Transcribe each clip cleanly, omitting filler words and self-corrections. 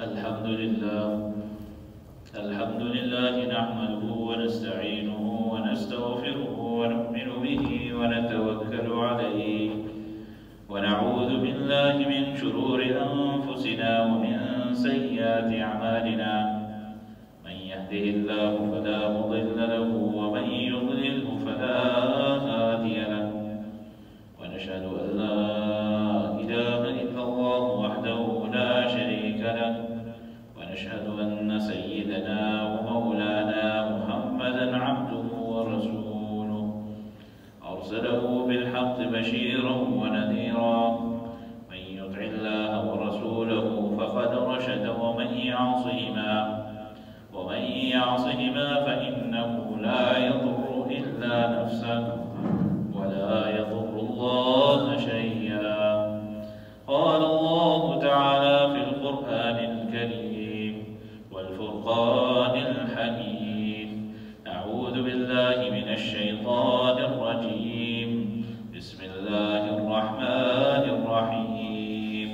الحمد لله نحمده ونستعينه ونستغفره ونؤمن به ونتوكل عليه ونعوذ بالله من شرور أنفسنا ومن سيئات أعمالنا من يهده الله فلا مضل له ومن يضلله فلا هادي له ونشهد أن لا إله إلا الله وحده لا شريك له ونشهد أن سيدنا ومولانا محمدا عبده ورسوله أرسله بالحق بشيرا ونذيرا من يطع الله ورسوله فقد رشد ومن يعصهما فإنه لا يضر إلا نفسه ولا يضر الله شيئا. قال الله تعالى في القرآن الكريم والفرقان الحميد: أعوذ بالله من الشيطان الرجيم. بسم الله الرحمن الرحيم.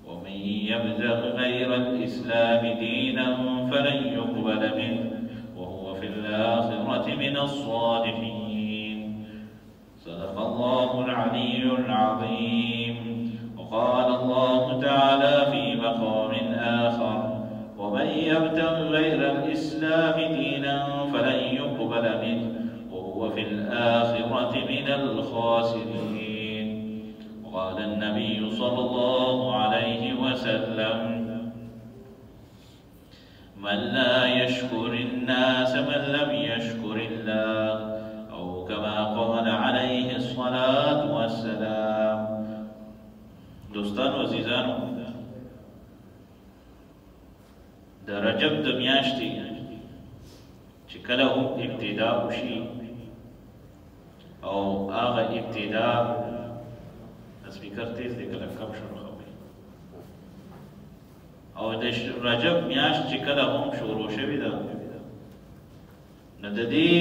ومن يبتغ غير الإسلام دينا فلن يقبل منه وهو في الآخرة من الصالحين. صدق الله العلي العظيم. وقال الله تعالى في مقام آخر: ومن يبتغ غير الإسلام دينا فلن يقبل منه وهو في الآخرة من الخاسرين. وقال النبي صلى الله عليه وسلم: من لا يشكر الناس من لم يشكر الله، أو كما قال عليه الصلاة والسلام. دوستان و عزیزانو، د رجب د میاشتې چې کله هم ابتدا وشي او هغه ابتدا سپیکر تیز دی کله کم شروع خبرې او د رجب میاشت چې کله هم شروع شوې ده نو د دې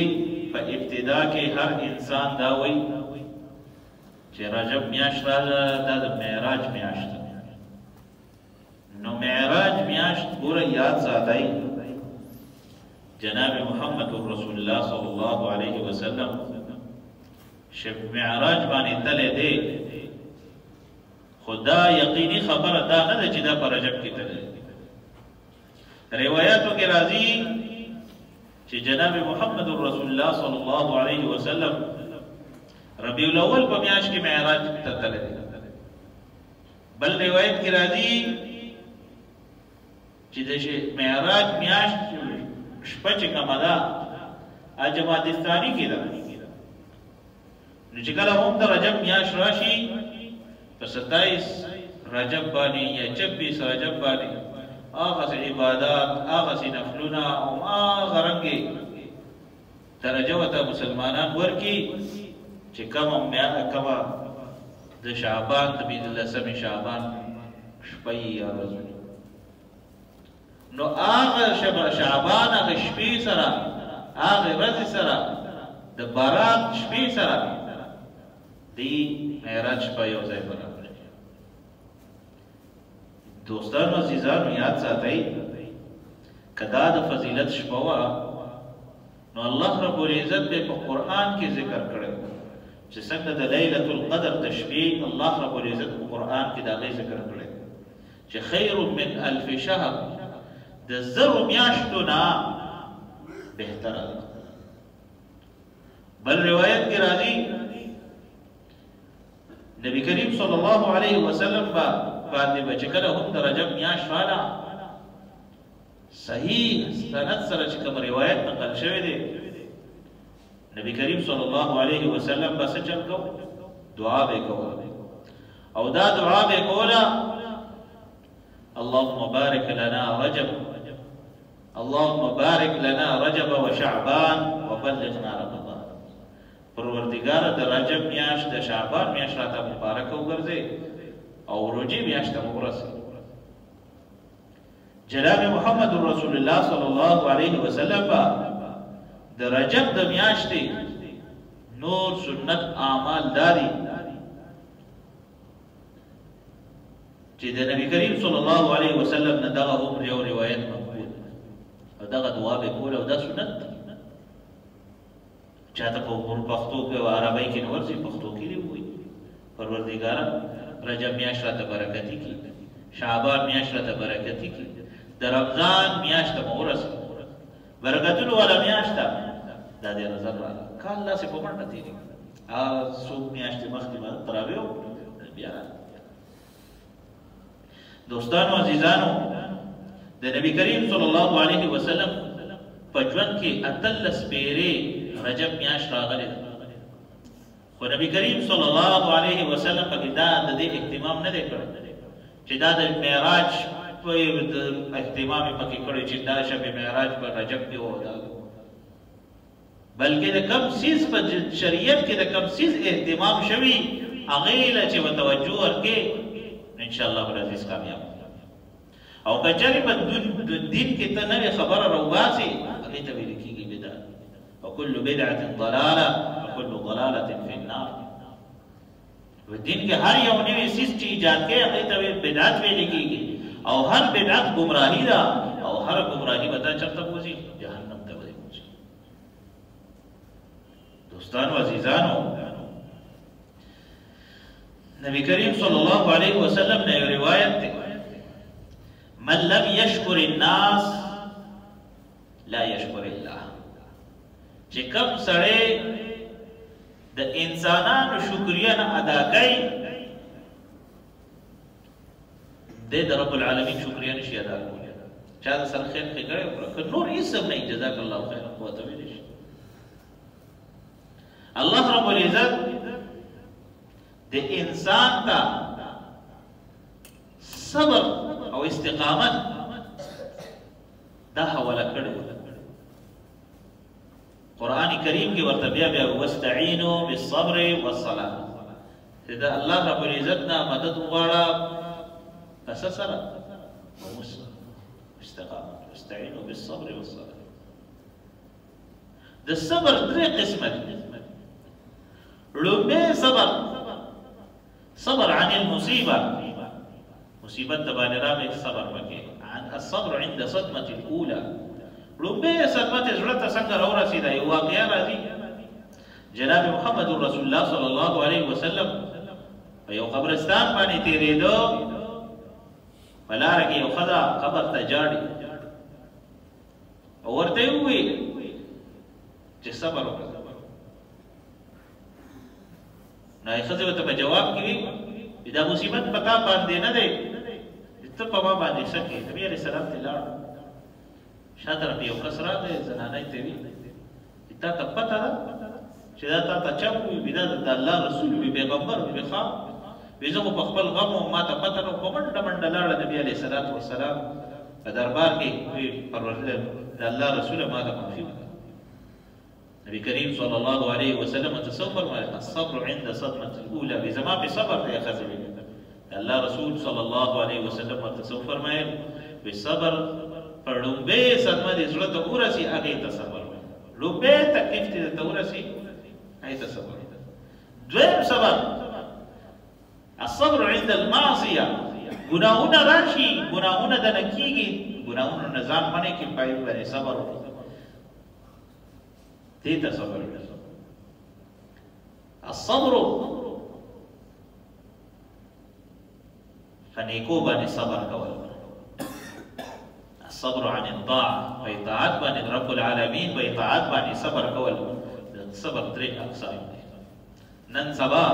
په ابتدا کې هر انسان دا وایي چې رجب میاشت راغله دا د معراج میاشت ده. نو معراج میاشت ګوره یاد ساتئ، جناب محمد رسول الله صلی الله علیه وسلم شب معراج باندې تللی دی، خو دا یقیني خبره دا نه ده چې دا په رجب کې تللی. روایاتو کې راځي چې جناب محمد رسول الله صلی الله علیه وسلم ربیع الاول په میاشت کې معراج ته تللی دی. بل روایت کې راځي چې د معراج میاشت شپه چې کومه ده جمادی الثاني کې ده. نو چې کله هم د رجب میاشت راشي په 27 رجب باندې یا 26 رجب باندې هغسې عبادات، هغسې نفلونه او هغه رنګې درجه ورته مسلمانان ورکړي چې کومه د شعبان د 15 شعبان شپه یا ورځ. نو هغه شعبان هغه شپې سره هغه ورځې سره د بارات شپې سره دی معراج شپه یو ځای برابر. دوستانو عزیزانو یاد ساتئ که دا د فضیلت شپه وه نو الله رب العزت به په قرآن کې ذکر کړی چې څنګه د لیلة القدر د شپې الله رب العزت په قرآن کې د هغې ذکر کړی چې خیر من الف شهر، د زرو میاشتو نه بهتره ده. بل روایت کې راځي نبی کریم صلی الله علیه وسلم باندې به چې کله هم د رجب میاشت راله صحیح سند سره چې کوم روایت نقل شوی دی نبی کریم صلی الله علیه وسلم به څه چل کو؟ دعا به کوله او دا دعا به کوله: اللهم بارک لنا رجب، اللهم بارک لنا رجب وشعبان وبلغنا رمضان. پروردگار د رجب میاشت د شعبان میاشت راته مبارک وګرځې او روجي میاشت ته ورسې. جناب محمد رسول الله صلی الله علیه وسلم د رجب د میاشتې نور سنت اعمال داري چې د نبی کریم صلی الله علیه وسلم نه دغه هم یو روایت مقبول او دغه دعا به کوله او دا سنت چاته په پښتو کې او عربی کې نور سي پښتو کې دی وایي پروردګار رجب میاشت راته برکتی کی شعبان میاشت راته برکتی کی د رمضان میاشت مورس برکتونو والا میاشت دا دې نظر را کال الله سے په منډه تیری سو میاشت مخکې ما تراویو بیا دوستانو عزیزانو د نبی کریم صلی الله علیه وسلم په ژوند کې اتلس پیری رجب میاشت راغلی خو نبی کریم صلی الله علیه وسلم پکې دا د دې اهتمام نه دی کړی چې دا د معراج په اهتمام پکې کړی چې دا شب معراج په رجب کې ودا بلکې د کم سیز په شریعت کې د کم سیز اهتمام شوی هغه له چې توجه ورکې ان شاء الله عزیز کامیاب او کچری په دین کې ته نوې خبره راوباسي هغه ته ویل کېږي بدعت او كل بدعه ضلاله وكل ضلاله في النار ودین کې هر یو نوې سیس چې ایجاد کې هغه ته بدعت ویل کېږي او هر بدعت گمراهی ده او هر گمراهی به چرته وځي جهنم ته وځي دوستانو عزیزانو نبی کریم صلی الله علیه وسلم نے روایت تے من لم یشکر الناس لا یشکر الله چې کوم سړی د انسانانو شکریه نه ادا کوي د رب العالمین شکریه نشي ادا کولی چا د سر خیر کړي او نور هیڅ نه جزاک الله خیر قوت ویل شي الله رب العزت د انسان ته صبر او استقامت دا حواله کړی قرآن کریم کې ورته بیا واستعینوا بالصبر والصلاة دا الله رب العزت نه مدد وغواړه پس سره استقامت واستعینوا بالصبر والصلاة د صبر درې قسمه دي لومبه صبر عن المصيبة مصيبة تباني رامك صبر مكي عن الصبر عند صدمة الأولى لومبه صدمة زړه څنګه راورسېده یو واقعه راځي جناب محمد رسول الله صلی الله علیه وسلم په یو قبرستان باندې تیرېدو په لاره کې یو ښځه قبر ته جاړي او ورته یې وویل چې صبر وکړه نو یې ښځې ورته په جواب کې وي دا مصیبت په تا باندې نه دی ته په ما باندې څه کوې نبي علیه السلام ته لاړ شا طرف یو کس راغی زنانه ته وی تا ته پته ده چې دا تا ته چا ووي دا د الله رسول وي پیغمبر وي ښه وي زه خو په خپل غم او ما ته پته نه په منډه منډه لاړه نبي علیه الصلات وسلام په دربار کې وي پروردګار د الله رسول ما ته معافي نبی کریم صلی الله علیه وسلم تصور فرمایي الصبر عند صدمه الاولى بزما په صبر ته خزوي الله رسول صلی الله علیه وسلم تصور فرمایي په صبر لومبه صدمه دې زړه ته ورسي هغه ته صبر لومبه تکلیف دې ته ورسي هغه ته صبر دویم صبر الصبر عند المعصيه ګناهونه راشي ګناهونه د نکیږي ګناهونه نظام باندې کې پای باندې صبر دې ته صبر الصبر فنیکو باندې صبر کول الصبر عن الطاعة وإطاعت بان رب العالمين وإطاعت بان صبر کول صبر درې اقسام دي نن سبا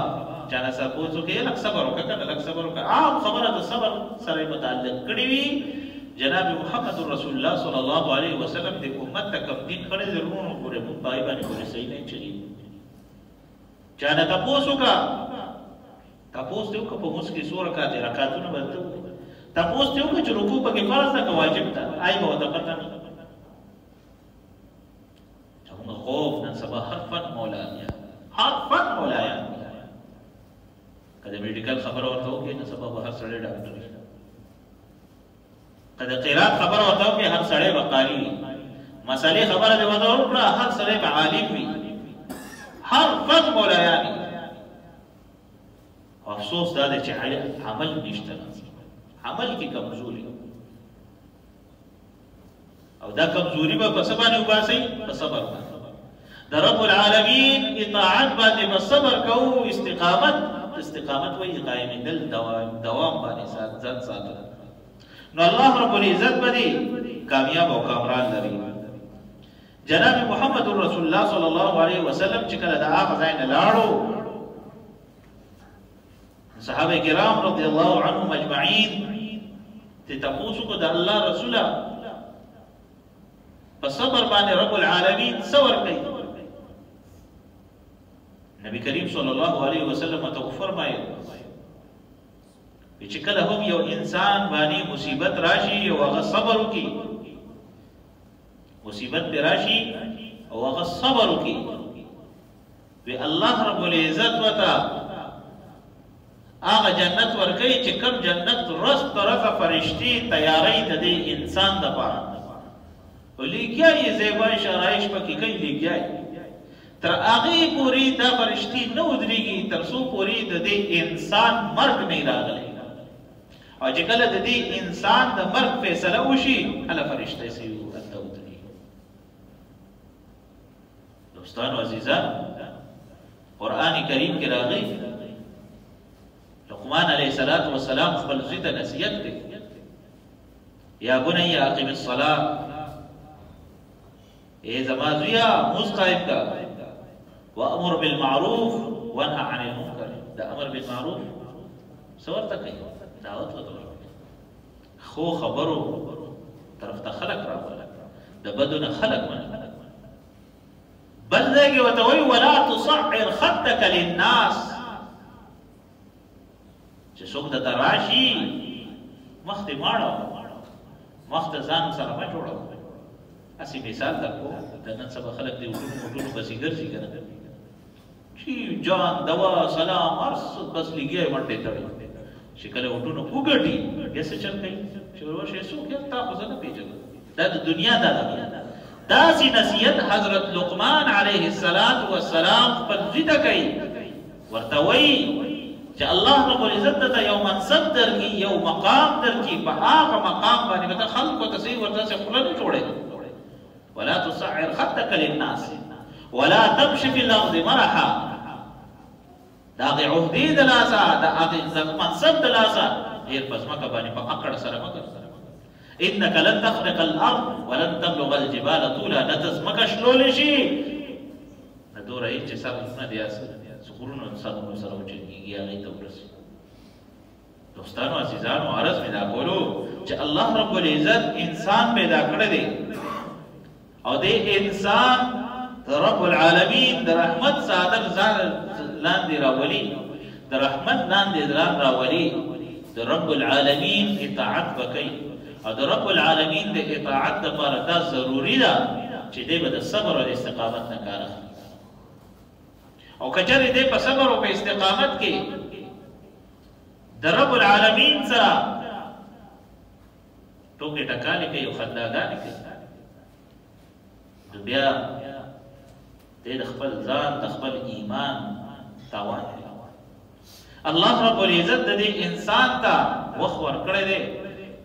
چانه سپوزو کې لک صبر وکړه لک صبر وکړه عام خبره د صبر سره متعلق کړي وي جناب محمد رسول الله صلی الله علیه وسلم د امت ته کوم دین کړي ضرورونه پورې مو پای باندې پورې صحیح نه چي چانه تاسو کا تاسو ته کو په مسکي سور کا دي رکعاتونه ورته تاسو ته کو چې رکوع پکې فرض ده که واجب ده آی به وته پته نه څنګه خوف نن سبا حرفا مولانا کله میډیکل خبر ورته وکړي نن سبا به هر سړی ډاکټر شي کله قرات خبر ورته وکړي هر سړی به قاری وي مسالې خبره دی ورته وکړه هر سړی به عالم وي حرفا مولانا افسوس دا چې عمل نشته عمل کې کمزوري او دا کمزوري به په څه باندې وباسئ؟ په صبر باندې. د رب العالمین اطاعت باندې به صبر کوو. استقامت وایي قایمېدل، دوام باندې ځان ساتل. نو الله رب العزت به دې کامیاب او کامران لري. جناب محمد رسول الله صلی الله علیه وسلم چې کله د هغه ځای نه لاړو، صحابه کرام رضی الله عنهم اجمعین ته تاسو کو د الله رسوله په صبر باندې رب العالمین صبر کوي. نبی کریم صلی الله علیه وسلم ته فرمایي چې کله هم یو انسان باندې مصیبت راشي او هغه صبر وکړي، مصیبت پر راشي او هغه صبر وکړي، وی الله رب العزت وتا هغه جنت ورکوي چې کوم جنت رس طرفه فرشتي تیاری د دې انسان لپاره ولیکي زیبا شرایش پکې کوي لیکي تر هغه پوری دا فرشتي نه ودرېږي تر څو پوری د دې انسان مرګ نه راغلی. او چې کله د دې انسان د مرګ فیصله وشي هله فرشته سي ورته ودرېږي. دوستانو عزیزان، قرآن کریم کې راغی لقمان علیه السلام خپل زوی ته نصیحت کوي، یا بنی اقم الصلاة، اے زما زویا موږ قائم کا، وامر بالمعروف وانهى عن المنکر. دا امر بالمعروف څه ورته کوي؟ دعوت ورته خو خبرو طرف ته خلق راوړل، د بدو نه خلق مني. بل ځای ورته وایي ولا تصعر خدك للناس، چې څوک درته راشي مخ دې ماړه، مخ ته ځان سره مه جوړوه. اسی مثال درکو، د نن سبا خلک دې وټونو پسې ګرځي که نه، چې جان دوا سلام ارس بس لګیا یې منډې تړي، چې کله وټونو وګټي بیا څه چل کوي چې ورشي څوک یم تا خو زه نه پېژنم. دا د دنیا دا ده. داسې نصیحت حضرت لقمان علیه السلام خپل زوی ته کوي، ورته وایي چې الله رب العزت ته یو منصب درکړي، یو مقام درکړي، په هغه مقام باندې به ته خلکو ته صحیح ورته خوله نه جوړوې. ولا تصعر خدك للناس ولا تمشي في الارض مرحا. دا هغې عهدې د لاسه، د هغې منصب د لاسه ډېر په ځمکه باندې په اکړ سره مه ګرځه. انك لن تخرق الارض ولن تبلغ الجبال طولا. نه ته ځمکه شلولی شي نه دوره هېڅ چې سرونه دې غرونو سرونو سره وچتېږي هغې ته ورسي. دوستانو عزیزانو، عرض مې دا کولو چې الله رب العزت انسان پیدا کړی دی او دې انسان د رب العالمین د رحمت څادر ځان لاندې راولي، د رحمت لاندې ځان راولي. د رب العالمین اطاعت به کوي او د رب العالمین د اطاعت دپاره دا ضروري ده چې دی به د صبر او د استقامت نه کار اخلي. او که چېرې دی په صبر او په استقامت کې د رب العالمین سره ټوکې ټکالې کوي او خنداګانې کوي، نو بیا دی د خپل ځان د خپل ایمان تاوان دی. الله رب العزت د دې انسان ته وخت ورکړی دی،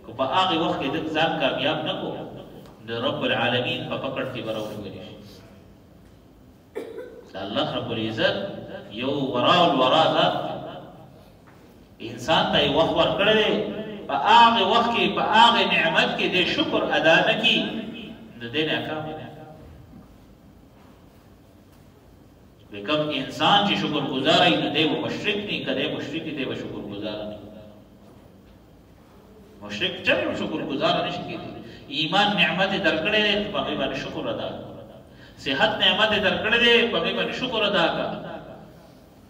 که په هغې وخت کې د ځان کامیاب نه کړو د رب العالمین په پکړ کې به راونیولی شي. د الله رب العزت یو ورا الورا ذات انسان ته یې وخت ورکړی دی، په هغې وخت کې په هغې نعمت کې دی شکر ادا نه کړي نو دی ناکام دی. کوم انسان چې شکر گزار وي نو دی به مشرک نه، که دی مشرک دی به شکر گزار نه. مشرک چېرې شکر گزار نه شي کېدی. ایمان نعمت یې درکړی دی په هغې باندې شکر ادا کړه. صحت نعمت یې درکړی دی په هغې باندې شکر ادا کړه.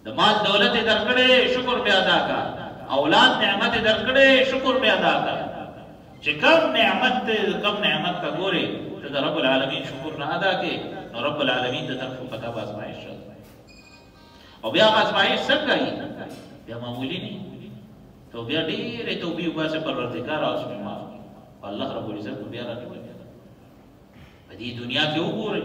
د مال دولت یې درکړی شکر بیا ادا کړه. اولاد نعمت یې درکړی شکر بیا ادا کړه. چې کوم نعمت ته ګورې ته د رب العالمین شکر نه ادا کړې نو رب العالمین د طرف په تا به ازمایش راځي. او بیا هغه ازمایش څنګه وي؟ بیا معمولي نه وي. تو بیا ډېرې توبې وباسې پروردګار اوس مې معاف کړي. الله رب العزت به بیا راټولوي. په دې دنیا کې وګورئ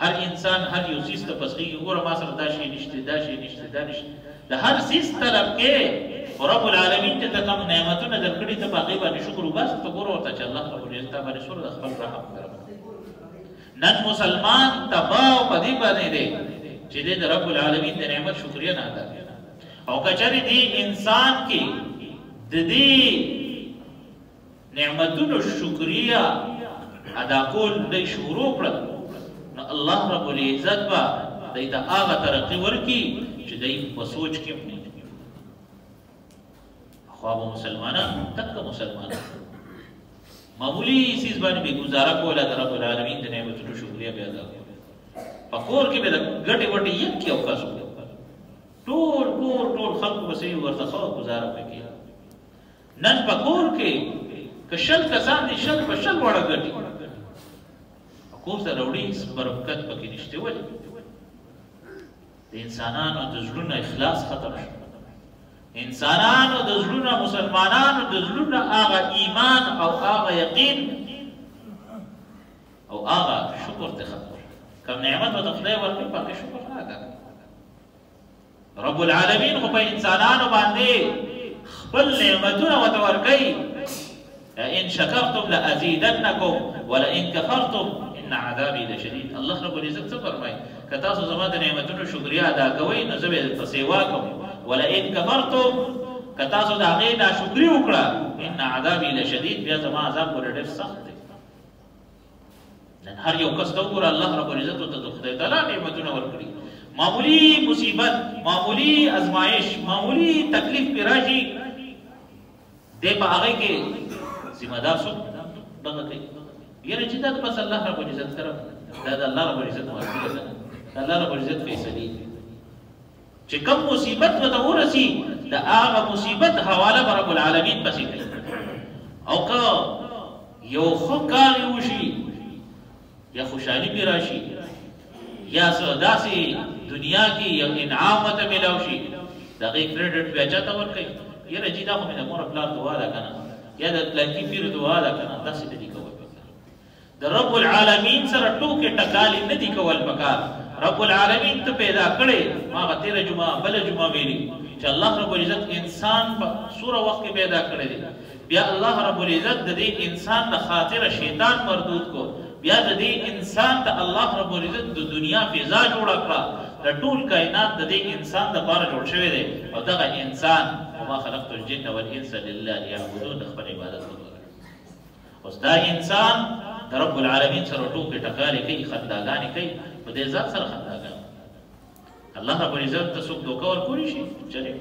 هر انسان هر یو څیز ته پسخېږي. وګوره ما سره دا شی نشته، دا شی نشته، دا نشته. د هر څیز طلب کې رب العالمین ته کوم نعمتونه درکړي ته باغې باندې شکر وباسه ته ګوره ورته چې الله رب العزت باندې سور د خپل رحم کړو نن مسلمان تباہ په دې باندې دی چې د رب العالمین د نعمت شکریا نه ادا کوي او کچاري دی انسان کې د دې نعمتونو شکریا ادا کول د شروع کړل نو الله رب العزت با دایته هغه ترقی ورکی چې دای په سوچ کې نه خو مسلمانان تک مسلمانان معمولی چیز باندې به گزاره کوله د رب العالمین د نعمتونو شکریا به ادا کوي په کور کې به د ګټې وټې یک کې اوقاس ټول خلق به سي ورته خو گزاره کوي نن په کور کې کشل کسان دي شل په شل وړه ګټي کور سره وړي برکت پکې نشته ولې د انسانانو د زړونو اخلاص ختم شو انسانانو د زړونو مسلمانانو د زړونو هغه ایمان او هغه یقین او هغه شکر ته ختم کوم نعمت او خدای ورکړي پکې شکر نه ادا رب العالمین خو په انسانانو باندې خپل نعمتونه ورکړي ان شکرتم لازیدنکم ولئن کفرتم ان عذابی لشدید الله رب العزت څه فرمایي که تاسو زما د نعمتونو شکریا ادا کوئ نو زه به درته سیوا کوم ولئن کفرتم که تاسو د هغې ناشکري وکړه ان عذابی لشدید بیا زما عذاب ورته ډېر سخت دی نن هر یو کس ته وګوره الله رب العزت ته د خدای تعالی نعمتونه ورکړي معمولی مصیبت معمولی ازمایش معمولی تکلیف پې راشي دی په هغې کې ذمہ دار څوک دغه کوي یعنی چې دا بس الله رب العزت طرف دا د الله رب العزت مرسته ده الله رب العزت فیصله چې کوم مصیبت وته ورسی دا هغه مصیبت حواله رب العالمین پسې کوي او که یو خو کار وشي یا خوشحالي پې راشي یا داسې دنیا کې یو انعام ته ملاو شي د هغې کریډټ بیا چاته ورکوي یاره چې دا خو مې د مور پلار دعا ده که نه یا د پلانکي پیر دعا ده که نه داسې نه دي کول د رب العالمین سره ټوکې ټکالې نه دي کول پکار رب العالمین ته پیدا کړی ما هغه تېره جمعه بله جمعه ویلي چې الله رب العزت انسان په سوره وخت کې پیدا کړی دی بیا الله رب العزت د دې انسان د خاطره شیطان مردود کو بیا د دې انسان ته الله رب العزت د دنیا فضا جوړه کړه د ټول کائنات د دې انسان دپاره جوړ شوی دی او دغه انسان وما خلقت الجن والانس لله ليعبدون د خپل عبادت لپاره اوس دا انسان د رب العالمین سره ټوکې ټکالې کوي خنداګانې کوي په دې ذات سره خنداګانې الله رب العزت ته څوک دوکه ورکولی شي چلې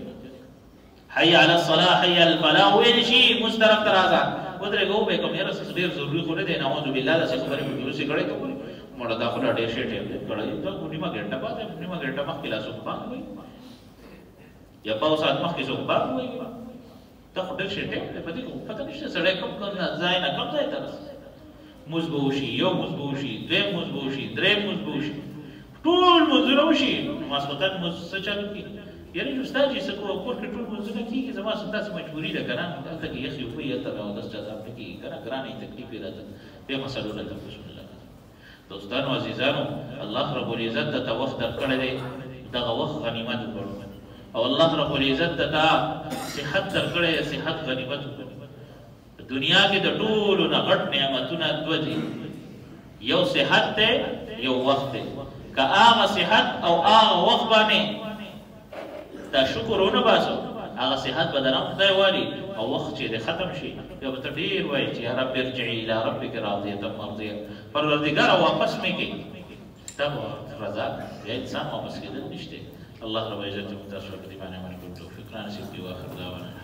حي على الصلاة حي على الفلاح ویل شي موږ طرف ته راځه ودرېږه وبې کوم یاره څه ډېر ضروري خو نه دی نعوذ بالله داسې خبرې مې دروسې کړی ته ګورې مړه دا خو لا ډېر شی ټیم دی کړی ته نیمه ګنټه بعد نیمه ګنټه مخکې لا څوک بانګ وایي یا پاو ساعت مخکې څوک بانګ وایي دا خو ډېر شی ټیم دی په دې کې پته نشته سړی کوم ځای نه کوم ځای ته رسي مونځ به وشي یو مونځ به وشي دویم مونځ به وشي دریم مونځ به وشي ټول مونځونه وشي ماسخوتن مونځ څه چالو کېږي یعنې چې استاد چې څه کور کې ټول مونځونه کېږي زما داسې مجبوري ده که نه هلته کې یخې اوبه وي هلته مې اودس جذاب نه کېږي که نه ګرانې تکلیف یې راته دې مسلو نه تپوسونه لګوي دوستانو عزیزانو الله رب العزت ته وخت درکړی دی دغه وخت غنیمت وکړو او الله رب العزت ته صحت درکړی دی صحت غنیمت وکړو دنیا کې د ټولو نه غټ نعمتونه دوه دي یو صحت دی یو وخت دی که هغه صحت او هغه وخت باندې دا شکر ونه باسو هغه صحت به درم خدای والي او وخت چې د ختم شي بیا به ته ډېر وایي چې یا رب ارجعي الی ربک راضیة مرضیة پروردګاره واپس مې کړي دا به رضا یا انسان واپس کېدل نشته الله رب العزت موږ تاسو په دې باندې عمل کوو توفیق را نصیب کړي واخر دعوانا